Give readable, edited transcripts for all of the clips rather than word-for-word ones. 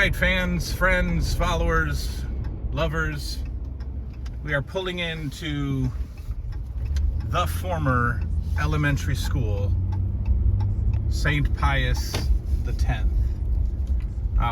right, fans, friends, followers, lovers, we are pulling into the former elementary school, St. Pius X.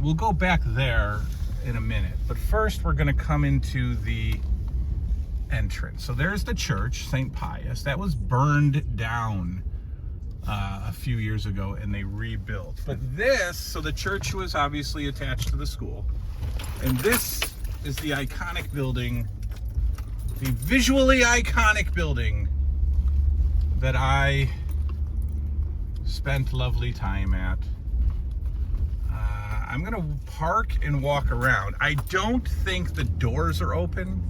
We'll go back there in a minute, but first we're going to come into the entrance. So there's the church, St. Pius. That was burned down a few years ago and they rebuilt. But so the church was obviously attached to the school. And this is the iconic building, the visually iconic building that I spent lovely time at. I'm gonna park and walk around. I don't think the doors are open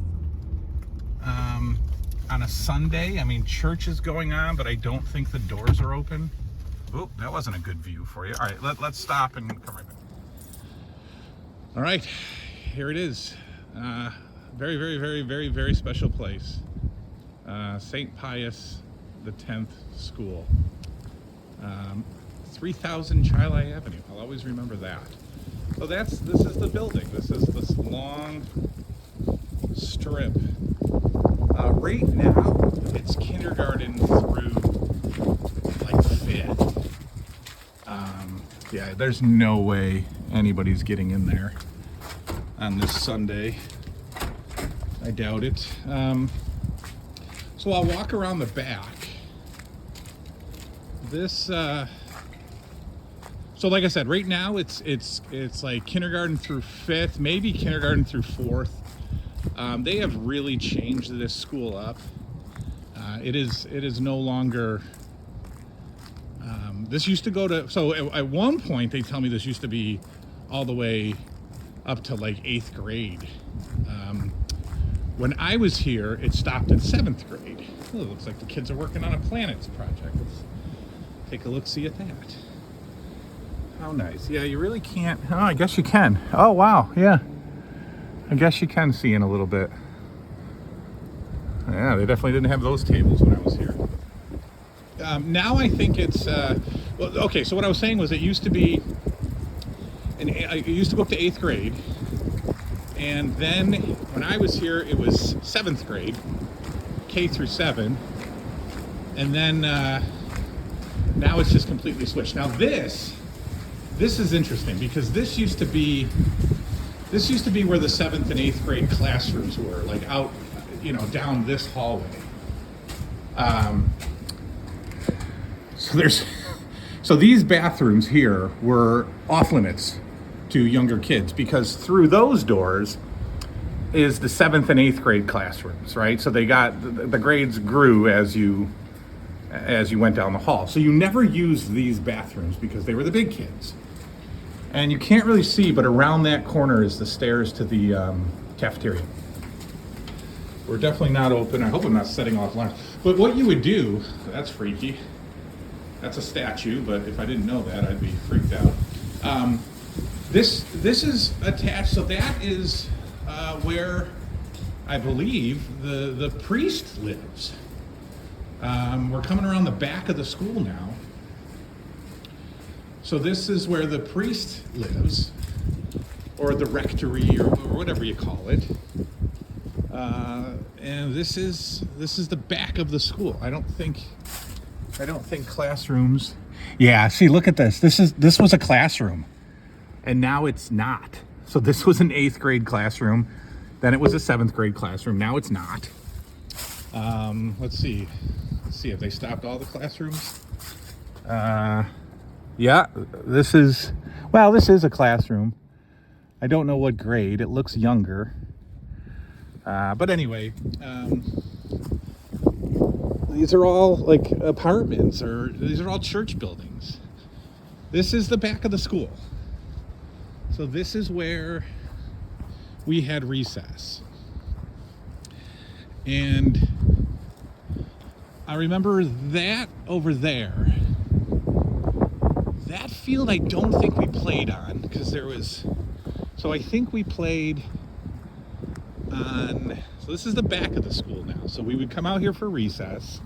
on a Sunday. I mean, church is going on, but I don't think the doors are open. Oh, that wasn't a good view for you. All right, let's stop and come right back. All right, here it is. Very, very, very, very, very special place. St. Pius X School. 3000 Chili Avenue. I'll always remember that. So this is the building. This is this long strip. Right now, it's kindergarten through like fifth. Yeah, there's no way anybody's getting in there on this Sunday. I doubt it. So I'll walk around the back. So like I said, right now it's like kindergarten through fifth, maybe kindergarten through fourth. They have really changed this school up. It is no longer. This used to go to. So at one point they tell me this used to be all the way up to like 8th grade. When I was here, it stopped at 7th grade. Oh, it looks like the kids are working on a planets project. Let's take a look-see at that. How nice. Yeah, you really can't. Oh, I guess you can. Oh, wow. Yeah. I guess you can see in a little bit. Yeah, they definitely didn't have those tables when I was here. Now I think it's, well, okay, so what I was saying was it used to be, it used to go up to 8th grade. And then when I was here, it was 7th grade, K through 7. And then now it's just completely switched. Now this is interesting because this used to be where the 7th and 8th grade classrooms were, like out, down this hallway. So these bathrooms here were off limits to younger kids because through those doors is the 7th and 8th grade classrooms, right? So they got, the grades grew as you went down the hall. So you never used these bathrooms because they were the big kids. And you can't really see, but around that corner is the stairs to the cafeteria. We're definitely not open. I hope I'm not setting off alarms. But what you would do, that's freaky. That's a statue, but if I didn't know that, I'd be freaked out. This is attached, so that is where I believe the priest lives. We're coming around the back of the school now. So this is where the priest lives, or the rectory, or whatever you call it. And this is the back of the school. I don't think classrooms. Yeah, see, look at this. This was a classroom, and now it's not. So this was an 8th grade classroom, then it was a 7th grade classroom. Now it's not. Let's see if they stopped all the classrooms. Yeah, this is a classroom. I don't know what grade. It looks younger. But anyway, these are all like apartments, or these are all church buildings. This is the back of the school. So this is where we had recess. And I remember that over there. That field I don't think we played on because so I think we played on, so this is the back of the school now. So we would come out here for recess.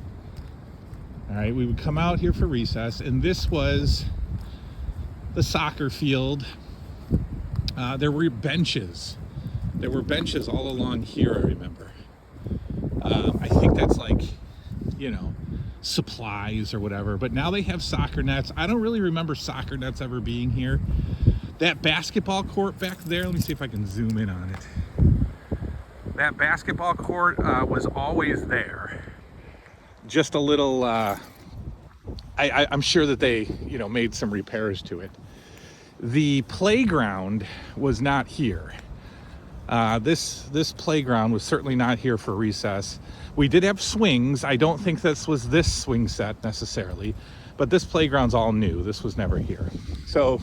All right, we would come out here for recess, and this was the soccer field There were benches. There were benches all along here, I remember. I think that's like, you know, supplies or whatever. But now they have soccer nets. I don't really remember soccer nets ever being here. That basketball court back there, let me see if I can zoom in on it. That basketball court was always there. Just a little, I'm sure that they, you know, made some repairs to it. The playground was not here. This playground was certainly not here for recess. We did have swings. I don't think this was this swing set necessarily, but this playground's all new. This was never here. So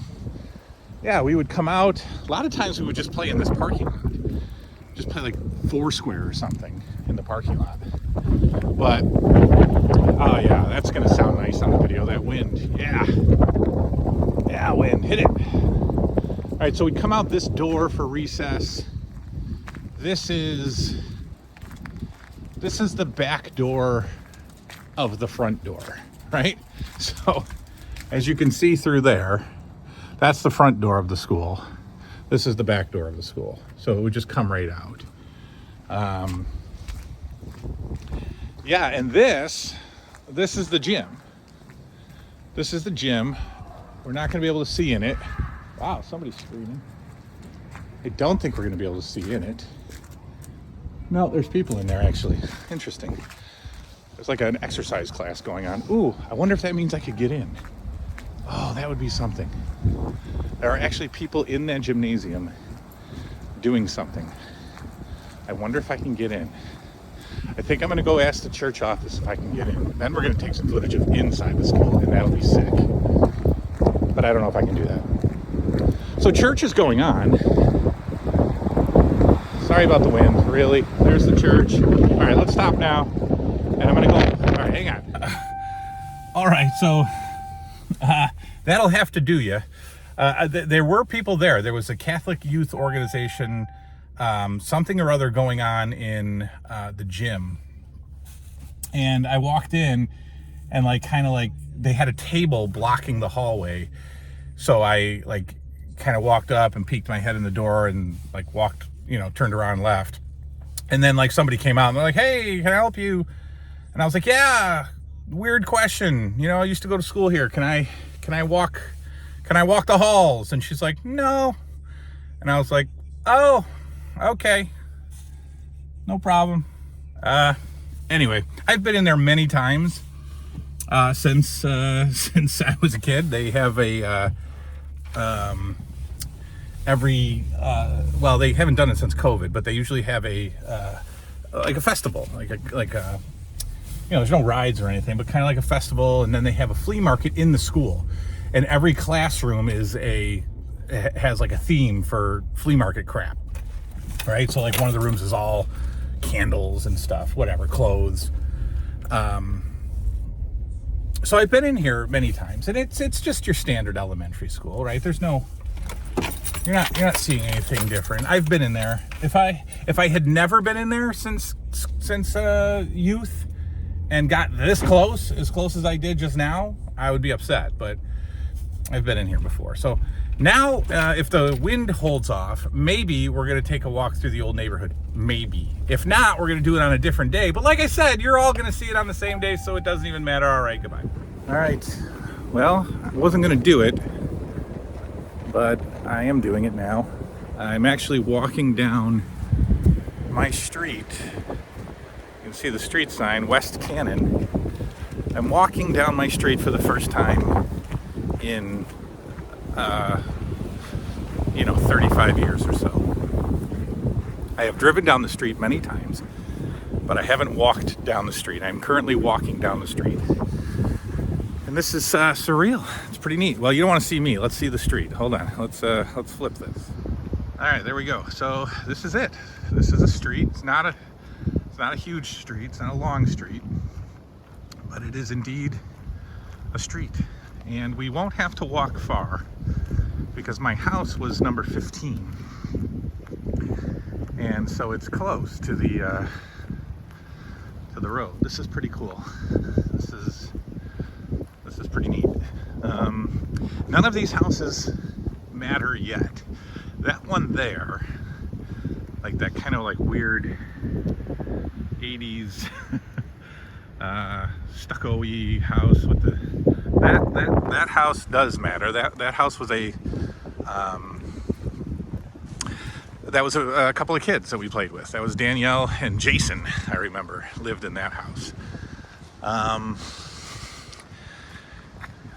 yeah, we would come out. A lot of times we would just play in this parking lot. Just play like Foursquare or something in the parking lot. But, oh yeah, that's gonna sound nice on the video, that wind. Yeah. Yeah, wind, hit it. All right, so we'd come out this door for recess. This is the back door of the front door, right? So as you can see through there, that's the front door of the school. This is the back door of the school. So it would just come right out. Yeah, and this is the gym. This is the gym. We're not gonna be able to see in it. Wow, somebody's screaming. I don't think we're gonna be able to see in it. No, there's people in there actually. Interesting. There's like an exercise class going on. Ooh, I wonder if that means I could get in. Oh, that would be something. There are actually people in that gymnasium doing something. I wonder if I can get in. I think I'm gonna go ask the church office if I can get in. Then we're gonna take some footage of inside the school, and that'll be sick. But I don't know if I can do that. So church is going on. Sorry about the wind, really. There's the church. All right, let's stop now. And I'm gonna go, all right, hang on. All right, so that'll have to do you. There were people there. There was a Catholic youth organization, something or other going on in the gym. And I walked in and they had a table blocking the hallway. So I kind of walked up and peeked my head in the door and walked, turned around and left. And then somebody came out and they're like, "Hey, can I help you?" And I was like, "Yeah, weird question. I used to go to school here. Can I walk the halls?" And she's like, "No." And I was like, "Oh, okay. No problem." Anyway, I've been in there many times since I was a kid. They have a they haven't done it since COVID, but they usually have a festival, there's no rides or anything, but kind of like a festival. And then they have a flea market in the school, and every classroom has a theme for flea market crap, right? So one of the rooms is all candles and stuff, whatever, clothes. So I've been in here many times, and it's just your standard elementary school, right? You're not seeing anything different. I've been in there. If I had never been in there since youth and got this close, as close as I did just now, I would be upset. But I've been in here before. So now, if the wind holds off, maybe we're gonna take a walk through the old neighborhood. Maybe. If not, we're gonna do it on a different day. But like I said, you're all gonna see it on the same day, so it doesn't even matter. All right, goodbye. All right. Well, I wasn't gonna do it, but I am doing it now. I'm actually walking down my street. You can see the street sign, West Cannon. I'm walking down my street for the first time in 35 years or so. I have driven down the street many times, but I haven't walked down the street. I'm currently walking down the street. And this is surreal. It's pretty neat. Well, you don't want to see me. Let's see the street. Hold on. Let's flip this. All right, there we go. So this is it. This is a street. It's not a huge street. It's not a long street, but it is indeed a street. And we won't have to walk far because my house was number 15. And so it's close to the road. This is pretty cool. This is pretty neat. None of these houses matter yet. that one there, like that kind of like weird 80s stucco-y house with the that house does matter. That house was a that was a couple of kids that we played with. That was Danielle and Jason, I remember, lived in that house.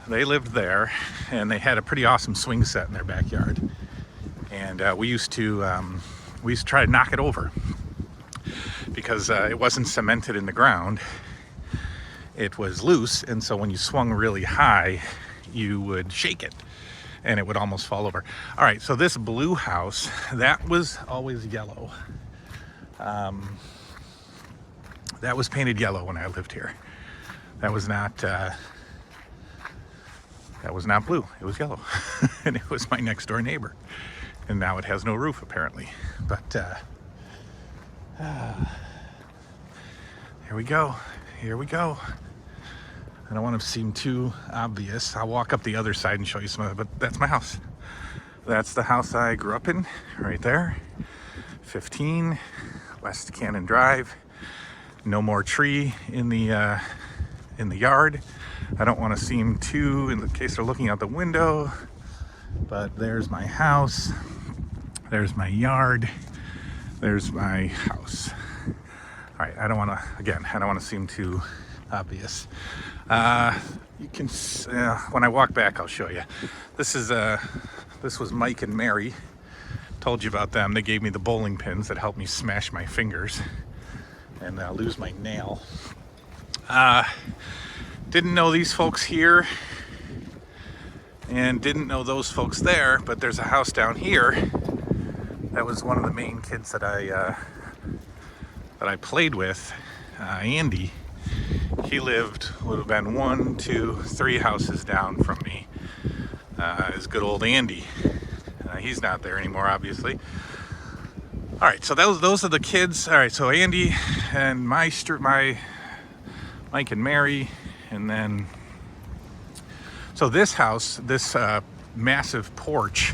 They lived there, and they had a pretty awesome swing set in their backyard. And we used to try to knock it over because it wasn't cemented in the ground. It was loose, and so when you swung really high, you would shake it, and it would almost fall over. All right, so this blue house, that was always yellow. That was painted yellow when I lived here. That was not blue. It was yellow, and it was my next door neighbor. And now it has no roof apparently. But here we go. Here we go. I don't want to seem too obvious. I'll walk up the other side and show you some of it, but that's my house. That's the house I grew up in, right there. 15 West Cannon Drive. No more tree in the yard. I don't want to seem too, in case they're looking out the window, but there's my house. There's my yard. There's my house. All right, I don't want to seem too obvious. You can, when I walk back, I'll show you. This was Mike and Mary. Told you about them. They gave me the bowling pins that helped me smash my fingers and lose my nail. Didn't know these folks here and didn't know those folks there, but there's a house down here that was one of the main kids that I played with, Andy. He would have been 1, 2, 3 houses down from me. Is good old Andy. He's not there anymore, obviously. All right, so those are the kids. All right, so Andy and my Mike and Mary, and then so this house, this massive porch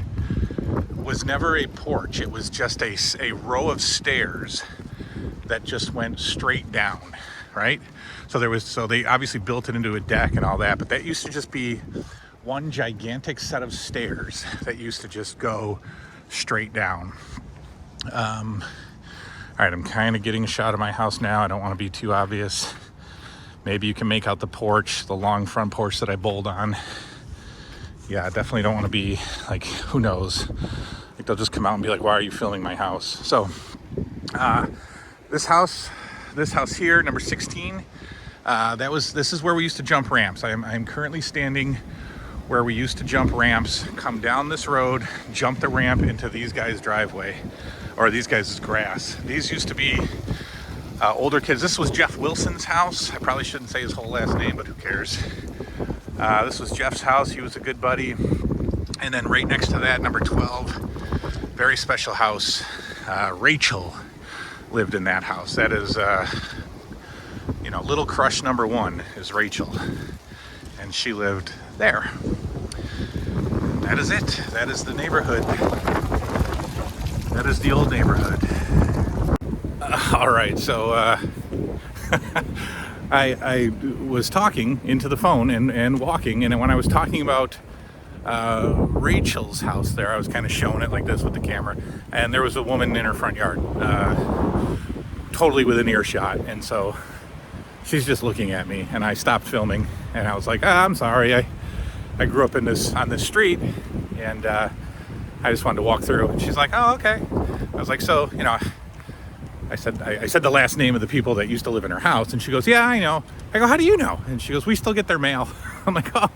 was never a porch. It was just a row of stairs that just went straight down, right? So they obviously built it into a deck and all that, but that used to just be one gigantic set of stairs that used to just go straight down. All right, I'm kind of getting a shot of my house now. I don't want to be too obvious. Maybe you can make out the porch, the long front porch that I bowled on. Yeah, I definitely don't want to be like, who knows? Like they'll just come out and be like, why are you filming my house? So this house here, number 16, this is where we used to jump ramps. I'm currently standing where we used to jump ramps, come down this road, jump the ramp into these guys' driveway, or these guys' grass. These used to be older kids. This was Jeff Wilson's house. I probably shouldn't say his whole last name, but who cares? This was Jeff's house. He was a good buddy. And then right next to that, number 12, very special house. Rachel lived in that house. That is, Little Crush number 1 is Rachel. And she lived there. That is it. That is the neighborhood. That is the old neighborhood. All right, so I was talking into the phone and walking, and when I was talking about Rachel's house there, I was kind of showing it like this with the camera, and there was a woman in her front yard, totally within earshot, and so she's just looking at me, and I stopped filming, and I was like, I'm sorry, I grew up on this street, and I just wanted to walk through, and she's like, oh, okay. I was like, so, I said the last name of the people that used to live in her house, and she goes, yeah, I know. I go, how do you know? And she goes, we still get their mail. I'm like, oh,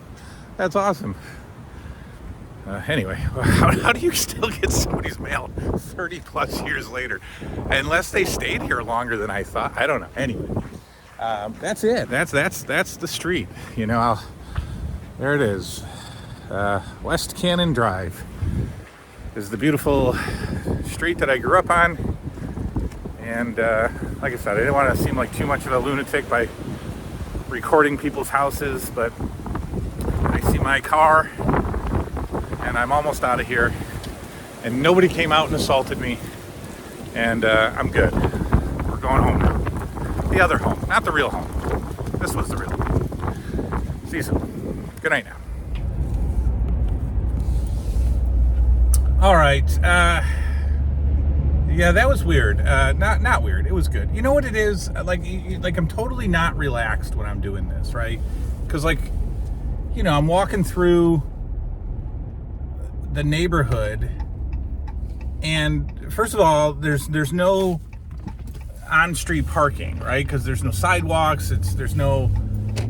that's awesome. Anyway, how do you still get somebody's mail 30 plus years later? Unless they stayed here longer than I thought. I don't know. Anyway, that's it. That's the street. There it is. West Cannon Drive is the beautiful street that I grew up on. And like I said, I didn't want to seem like too much of a lunatic by recording people's houses, but I see my car and I'm almost out of here. and nobody came out and assaulted me, and I'm good. We're going home now. The other home, not the real home. This was the real home. See you soon. Good night now. All right. Yeah, that was weird. Not weird. It was good. You know what it is? Like I'm totally not relaxed when I'm doing this, right? Because I'm walking through the neighborhood, and first of all, there's no on-street parking, right? Because there's no sidewalks. So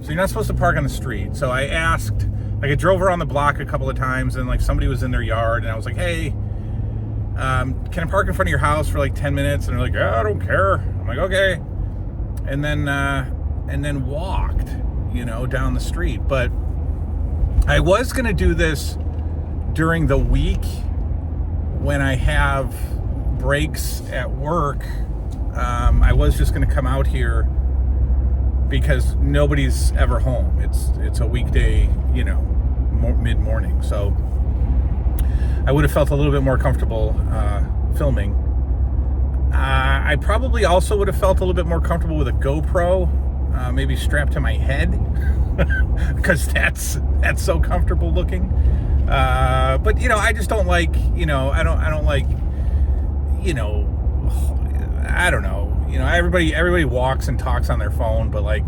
you're not supposed to park on the street. So I asked. I drove around the block a couple of times, and somebody was in their yard, and I was like, "Hey, can I park in front of your house for 10 minutes?" And they're like, "Oh, I don't care." I'm like, "Okay," and then walked, down the street. But I was gonna do this during the week when I have breaks at work. I was just gonna come out here because nobody's ever home. It's a weekday, mid-morning. So I would have felt a little bit more comfortable filming. I probably also would have felt a little bit more comfortable with a GoPro, maybe strapped to my head, because that's so comfortable looking. But I just don't like, I don't like, I don't know. Everybody walks and talks on their phone, but I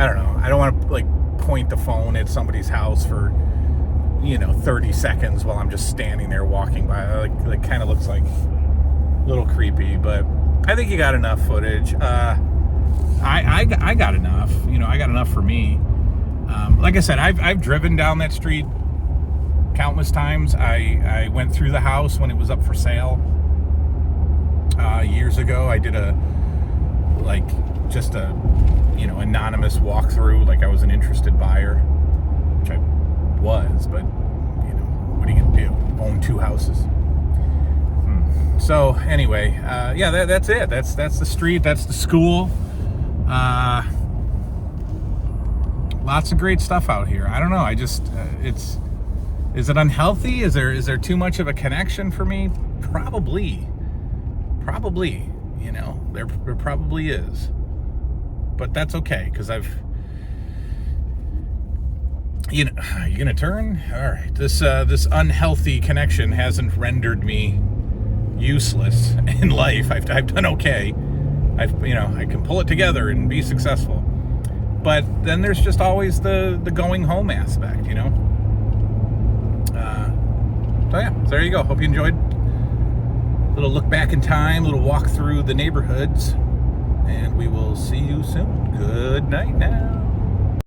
don't know. I don't want to point the phone at somebody's house for 30 seconds while I'm just standing there walking by. Kind of looks like a little creepy, but I think you got enough footage. I got enough. I got enough for me. Like I said, I've driven down that street countless times. I went through the house when it was up for sale years ago. I did just a anonymous walkthrough, like I was an interested buyer, which I was, but what are you gonna do? Own two houses. So anyway, yeah, that's it. That's the street. That's the school. Lots of great stuff out here. I don't know. I just is it unhealthy? Is there too much of a connection for me? Probably. There probably is. But that's okay, because you're gonna turn? All right. This unhealthy connection hasn't rendered me useless in life. I've done okay. I can pull it together and be successful. But then there's just always the going home aspect, So yeah, so there you go. Hope you enjoyed. Little look back in time, little walk through the neighborhoods, and we will see you soon. Good night now.